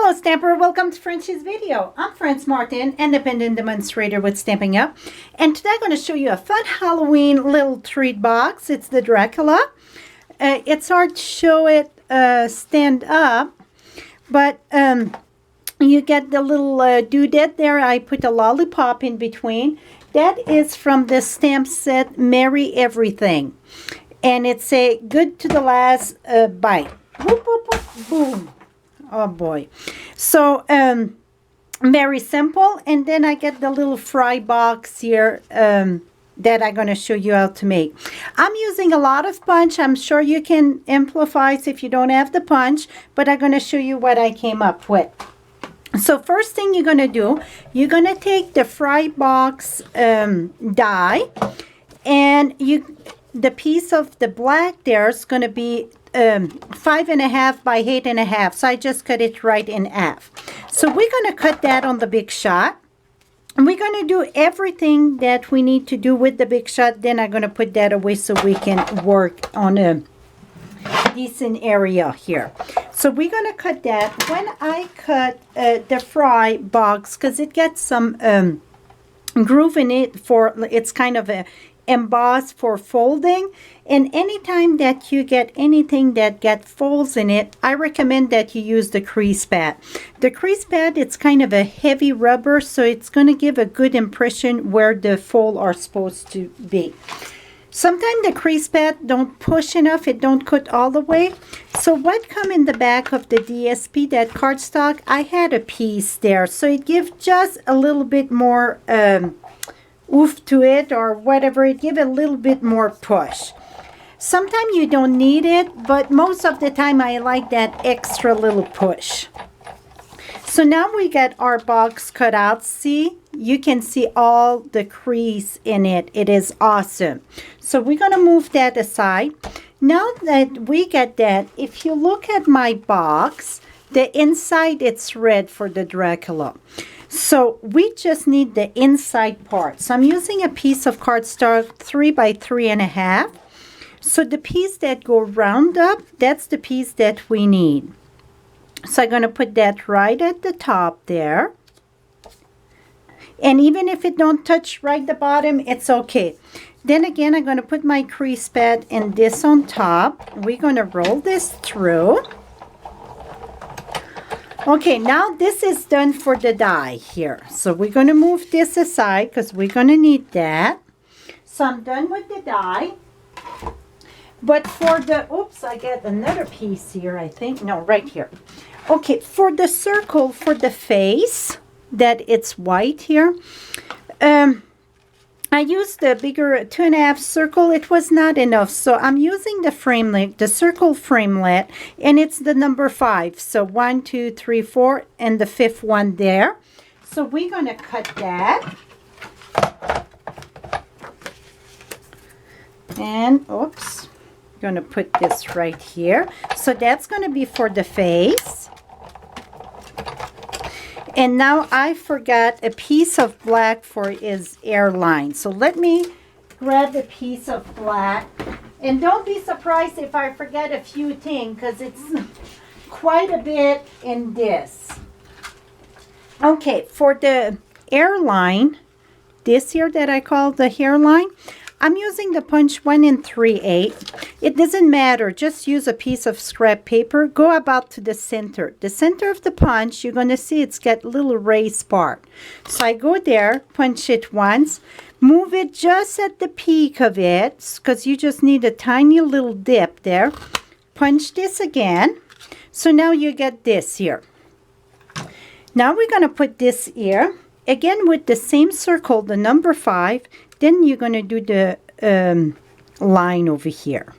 Hello Stamper, welcome to Frenchie's video. I'm Frances Martin, independent demonstrator with Stampin' Up. And today I'm going to show you a fun Halloween little treat box. It's the Dracula. It's hard to show it stand up, but you get the little doodad there. I put a lollipop in between. That is from the stamp set Merry Everything. And it's a good to the last bite. Whoop, whoop, whoop, boom. Oh boy. So very simple. And then I get the little fry box here that I'm going to show you how to make. I'm using a lot of punch. I'm sure you can improvise if you don't have the punch, but I'm going to show you what I came up with. So first thing you're going to do, you're going to take the fry box die, and the piece of the black there is going to be 5.5 by 8.5. So I just cut it right in half. So we're going to cut that on the big shot. And we're going to do everything that we need to do with the big shot. Then I'm going to put that away so we can work on a decent area here. So we're going to cut that. When I cut the fry box, because it gets some groove in it, it's kind of a embossed for folding, and anytime that you get anything that get folds in it, I recommend that you use the crease pad. The crease pad, it's kind of a heavy rubber, so it's going to give a good impression where the fold are supposed to be. Sometimes the crease pad don't push enough, it don't cut all the way. So what come in the back of the DSP, that cardstock, I had a piece there, so it gives just a little bit more oof to it, or whatever, it give a little bit more push. Sometimes you don't need it, but most of the time I like that extra little push. So now we get our box cut out. See, you can see all the crease in it. It is awesome. So we're going to move that aside. Now that we get that, if you look at my box, the inside, it's red for the Dracula. So we just need the inside part. So I'm using a piece of cardstock 3 by 3.5. So the piece that go round up, that's the piece that we need. So I'm going to put that right at the top there. And even if it don't touch right the bottom, it's okay. Then again, I'm going to put my crease pad and this on top. We're going to roll this through. Okay, now this is done for the die here. So we're going to move this aside because we're going to need that. So I'm done with the die. But for the, oops, I get another piece here, I think. No, right here. Okay, for the circle, for the face, that it's white here, I used the bigger 2.5 circle. It was not enough, so I'm using the framelit, the circle framelit, and it's the number 5. So 1, 2, 3, 4, and the 5th one there. So we're going to cut that. And, oops, I'm going to put this right here. So that's going to be for the face. And now I forgot a piece of black for his airline. So let me grab a piece of black. And don't be surprised if I forget a few things, because it's quite a bit in this. Okay, for the airline, this here that I call the hairline, I'm using the punch 1 3/8. It doesn't matter. Just use a piece of scrap paper. Go about to the center. The center of the punch, you're going to see it's got a little raised part. So I go there, punch it once, move it just at the peak of it, because you just need a tiny little dip there. Punch this again. So now you get this here. Now we're going to put this here. Again with the same circle, the number 5. Then you're going to do the line over here.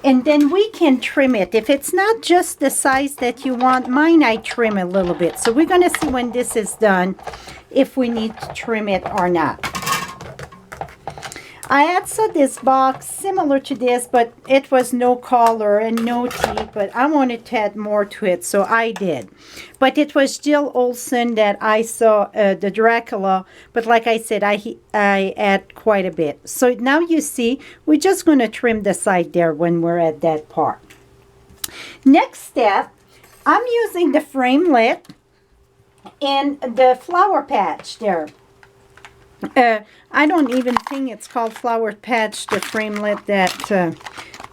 And then we can trim it. If it's not just the size that you want, mine I trim a little bit. So we're going to see when this is done if we need to trim it or not. I had saw this box similar to this, but it was no collar and no teeth, but I wanted to add more to it, so I did. But it was Jill Olsen that I saw the Dracula, but like I said, I add quite a bit. So now you see, we're just going to trim the side there when we're at that part. Next step, I'm using the framelit in the Flower Patch there. I don't even think it's called Flower Patch, the framelit that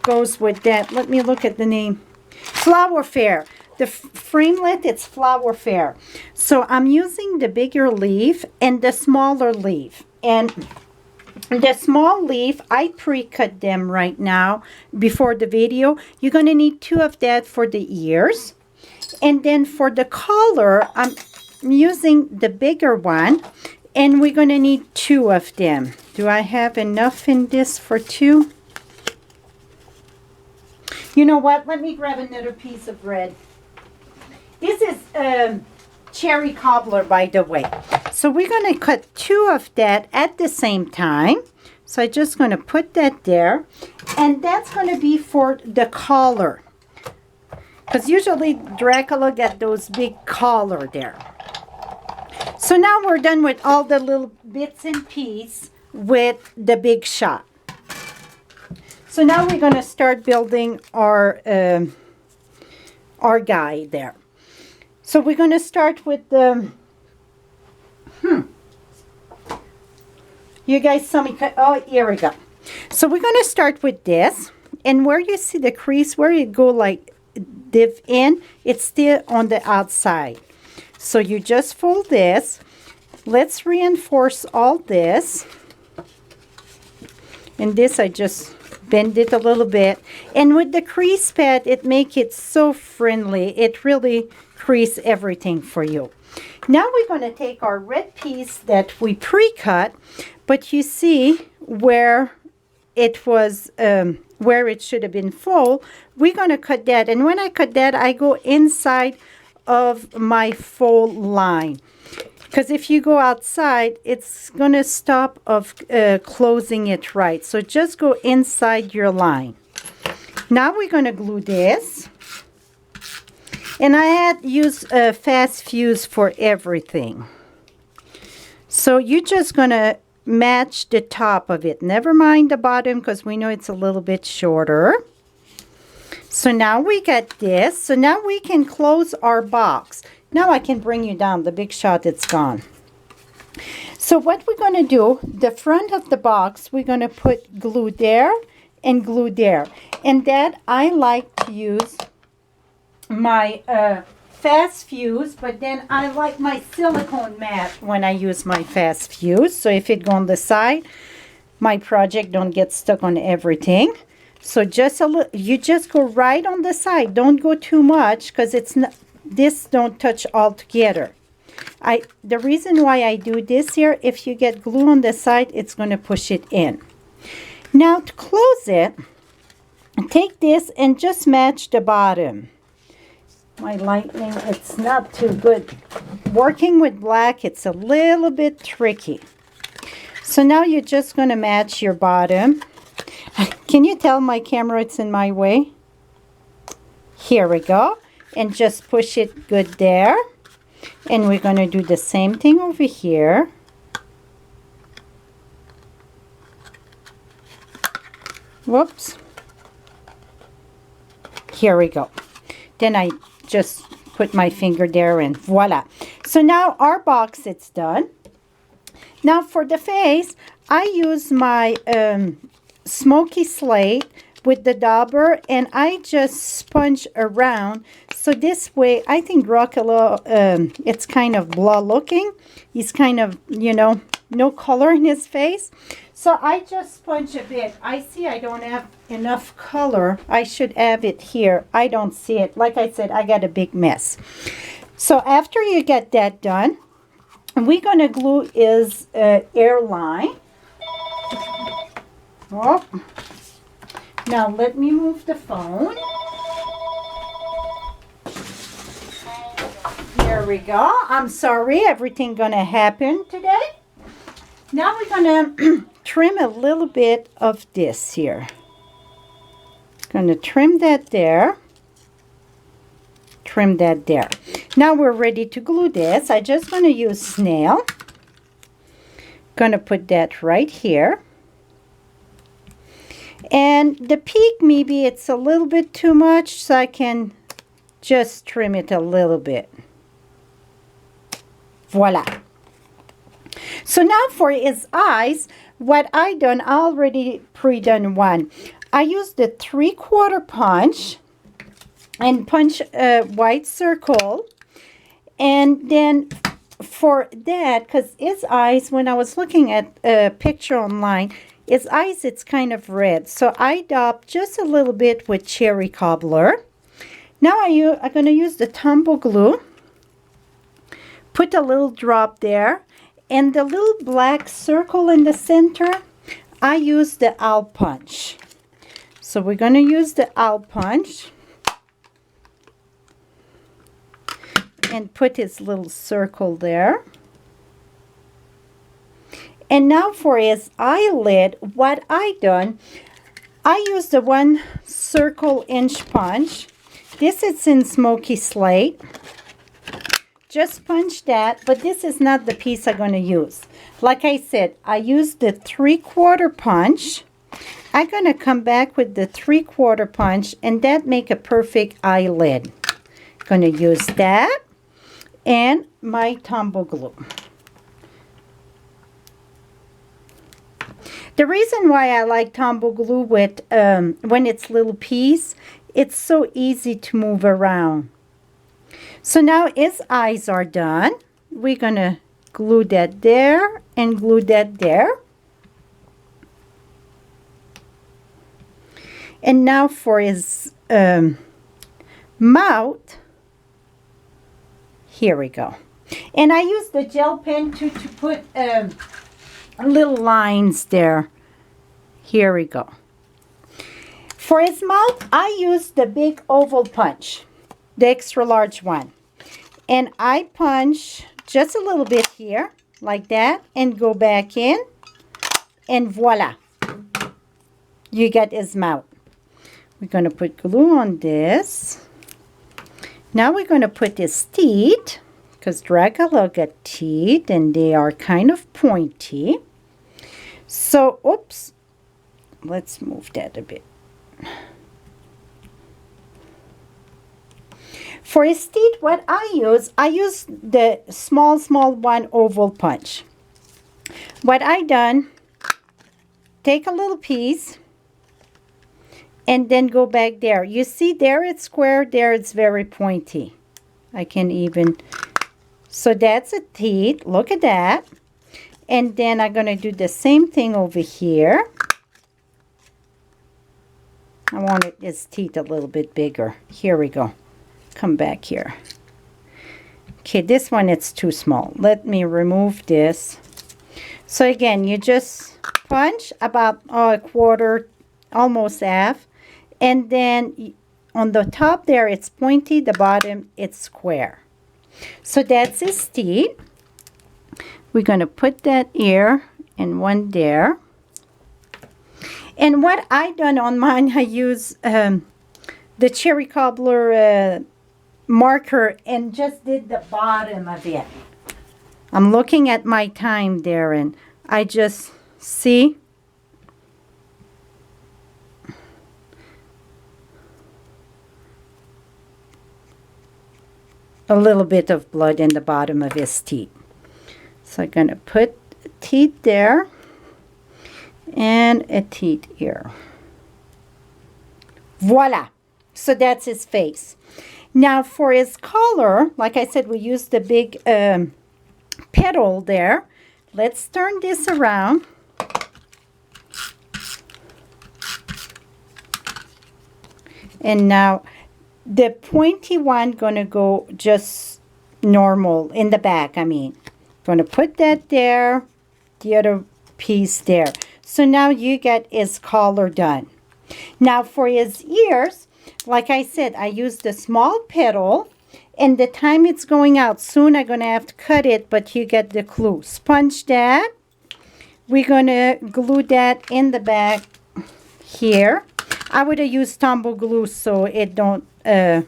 goes with that. Let me look at the name. Flower Fair. The framelit, it's Flower Fair. So I'm using the bigger leaf and the smaller leaf. And the small leaf, I pre-cut them right now before the video. You're going to need 2 of that for the ears. And then for the collar, I'm using the bigger one. And we're going to need 2 of them. Do I have enough in this for 2? You know what? Let me grab another piece of bread. This is cherry cobbler, by the way. So we're going to cut 2 of that at the same time. So I'm just going to put that there. And that's going to be for the collar. Because usually Dracula get those big collar there. So now we're done with all the little bits and pieces with the big shot. So now we're going to start building our guy there. So we're going to start with the... You guys saw me cut... Oh, here we go. So we're going to start with this. And where you see the crease, where it go like div in, it's still on the outside. So you just fold this. Let's reinforce all this. And this I just bend it a little bit. And with the crease pad, it makes it so friendly. It really crease everything for you. Now we're going to take our red piece that we pre-cut. But you see where it was, where it should have been full. We're going to cut that. And when I cut that, I go inside of my fold line. Because if you go outside, it's going to stop of closing it right. So just go inside your line. Now we're going to glue this. And I had used a fast fuse for everything. So you're just going to match the top of it. Never mind the bottom because we know it's a little bit shorter. So now we got this. So now we can close our box. Now I can bring you down. The big shot, it's gone. So what we're going to do, the front of the box, we're going to put glue there and glue there. And that I like to use my fast fuse, but then I like my silicone mat when I use my fast fuse. So if it go on the side, my project don't get stuck on everything. So just a little, you just go right on the side. Don't go too much because it's not, this don't touch all together. The reason why I do this here, if you get glue on the side, it's going to push it in. Now to close it, take this and just match the bottom. My lightning, it's not too good. Working with black, it's a little bit tricky. So now you're just going to match your bottom. Can you tell my camera it's in my way? Here we go. And just push it good there. And we're going to do the same thing over here. Whoops. Here we go. Then I just put my finger there and voila. So now our box, it's done. Now for the face, I use my smoky slate with the dauber and I just sponge around. So this way, I think Dracula, it's kind of blah looking. He's kind of, you know, no color in his face. So I just sponge a bit. I see I don't have enough color. I should have it here. I don't see it. Like I said, I got a big mess. So after you get that done, we're going to glue his airline. Oh. Now let me move the phone. There we go. I'm sorry, everything gonna happen today. Now we're gonna trim a little bit of this here. Gonna trim that there. Trim that there. Now we're ready to glue this. I just gonna use snail. Gonna put that right here. And the peak, maybe it's a little bit too much, so I can Just trim it a little bit. Voila. So now for his eyes, what I done, I already pre-done one. I used the 3/4 punch and punch a white circle. And then for that, because his eyes, when I was looking at a picture online, his eyes, it's kind of red. So I daubed just a little bit with cherry cobbler. Now I'm going to use the tumble glue. Put a little drop there. And the little black circle in the center, I use the owl punch. So we're going to use the owl punch. And put his little circle there. And now for his eyelid, what I done, I used the 1 circle inch punch. This is in smoky slate. Just punch that, but this is not the piece I'm going to use. Like I said, I used the 3/4 punch. I'm going to come back with the 3/4 punch, and that make a perfect eyelid. Going to use that and my tumble glue. The reason why I like tumble glue with when it's little piece, it's so easy to move around. So now his eyes are done. We're going to glue that there and glue that there. And now for his mouth, here we go. And I use the gel pen to put little lines there. Here we go. For his mouth, I use the big oval punch, the extra large one. And I punch just a little bit here, like that, and go back in, and voila. You get his mouth. We're going to put glue on this. Now we're going to put his teeth, because Dracula got teeth, and they are kind of pointy. So, oops, let's move that a bit. For his teeth, what I use the small one oval punch. What I done, take a little piece and then go back there. You see there it's square, there it's very pointy. I can even, so that's a teeth, look at that. And then I'm going to do the same thing over here. I wanted his teeth a little bit bigger. Here we go. Come back here. Okay, this one, it's too small. Let me remove this. So again, you just punch about a quarter, almost half. And then on the top there, it's pointy. The bottom, it's square. So that's his teeth. We're going to put that here and one there. And what I done on mine, I use the cherry cobbler marker and just did the bottom of it. I'm looking at my time there, and I just see a little bit of blood in the bottom of his teeth. So I'm going to put a teeth there and a teeth here. Voila! So that's his face. Now for his collar, like I said, we used the big petal there. Let's turn this around. And now the pointy one gonna go just normal in the back, I mean. Gonna put that there, the other piece there. So now you get his collar done. Now for his ears, like I said, I used the small petal, and the time it's going out, soon I'm going to have to cut it, but you get the clue. Sponge that. We're going to glue that in the back here. I would have used tumble glue so it don't, and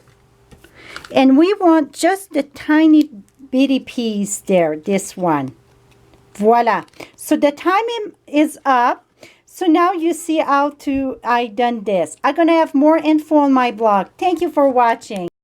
we want just the tiny bitty piece there, this one. Voila. So the time is up. So now you see how I done this. I'm going to have more info on my blog. Thank you for watching.